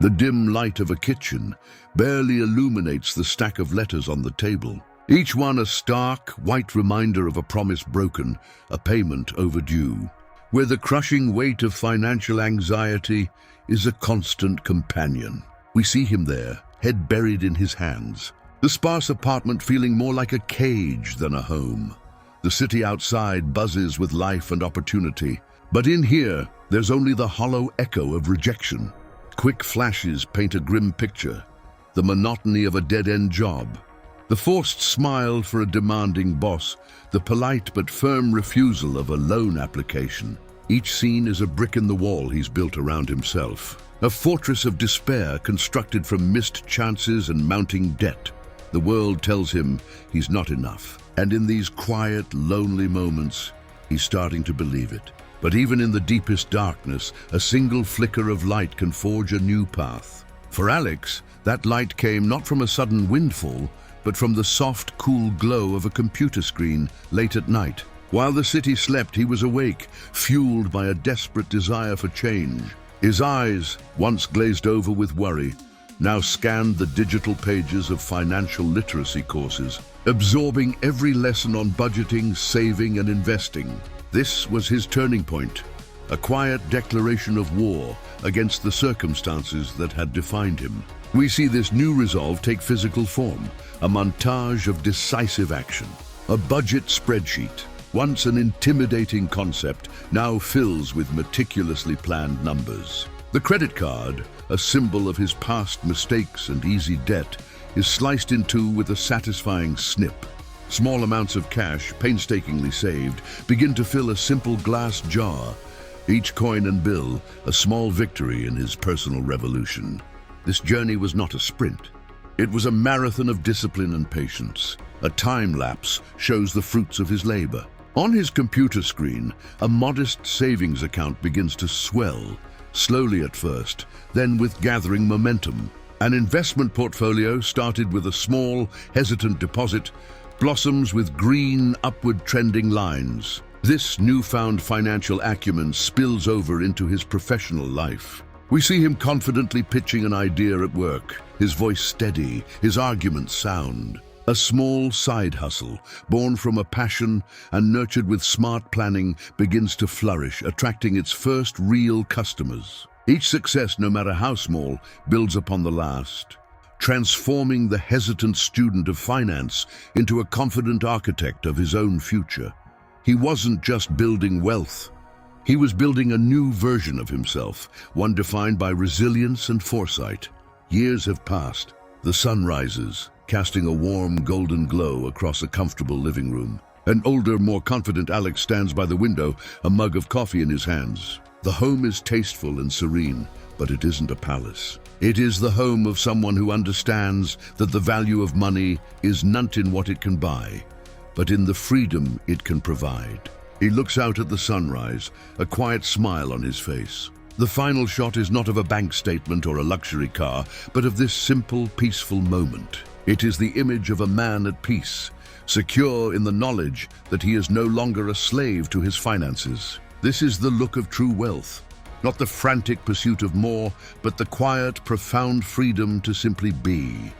The dim light of a kitchen barely illuminates the stack of letters on the table, each one a stark, white reminder of a promise broken, a payment overdue, where the crushing weight of financial anxiety is a constant companion. We see him there, head buried in his hands, the sparse apartment feeling more like a cage than a home. The city outside buzzes with life and opportunity, but in here, there's only the hollow echo of rejection. Quick flashes paint a grim picture, the monotony of a dead-end job, the forced smile for a demanding boss, the polite but firm refusal of a loan application. Each scene is a brick in the wall he's built around himself, a fortress of despair constructed from missed chances and mounting debt. The world tells him he's not enough, and in these quiet, lonely moments, he's starting to believe it. But even in the deepest darkness, a single flicker of light can forge a new path. For Alex, that light came not from a sudden windfall, but from the soft, cool glow of a computer screen late at night. While the city slept, he was awake, fueled by a desperate desire for change. His eyes, once glazed over with worry, now scanned the digital pages of financial literacy courses, absorbing every lesson on budgeting, saving, and investing. This was his turning point, a quiet declaration of war against the circumstances that had defined him. We see this new resolve take physical form, a montage of decisive action. A budget spreadsheet, once an intimidating concept, now fills with meticulously planned numbers. The credit card, a symbol of his past mistakes and easy debt, is sliced in two with a satisfying snip. Small amounts of cash, painstakingly saved, begin to fill a simple glass jar. Each coin and bill, a small victory in his personal revolution. This journey was not a sprint. It was a marathon of discipline and patience. A time lapse shows the fruits of his labor. On his computer screen, a modest savings account begins to swell, slowly at first, then with gathering momentum. An investment portfolio started with a small, hesitant deposit, blossoms with green, upward trending lines. This newfound financial acumen spills over into his professional life. We see him confidently pitching an idea at work, his voice steady, his arguments sound. A small side hustle, born from a passion and nurtured with smart planning, begins to flourish, attracting its first real customers. Each success, no matter how small, builds upon the last, transforming the hesitant student of finance into a confident architect of his own future. He wasn't just building wealth. He was building a new version of himself, one defined by resilience and foresight. Years have passed. The sun rises, casting a warm golden glow across a comfortable living room. An older, more confident Alex stands by the window, a mug of coffee in his hands. The home is tasteful and serene, but it isn't a palace. It is the home of someone who understands that the value of money is not in what it can buy, but in the freedom it can provide. He looks out at the sunrise, a quiet smile on his face. The final shot is not of a bank statement or a luxury car, but of this simple, peaceful moment. It is the image of a man at peace, secure in the knowledge that he is no longer a slave to his finances. This is the look of true wealth, not the frantic pursuit of more, but the quiet, profound freedom to simply be.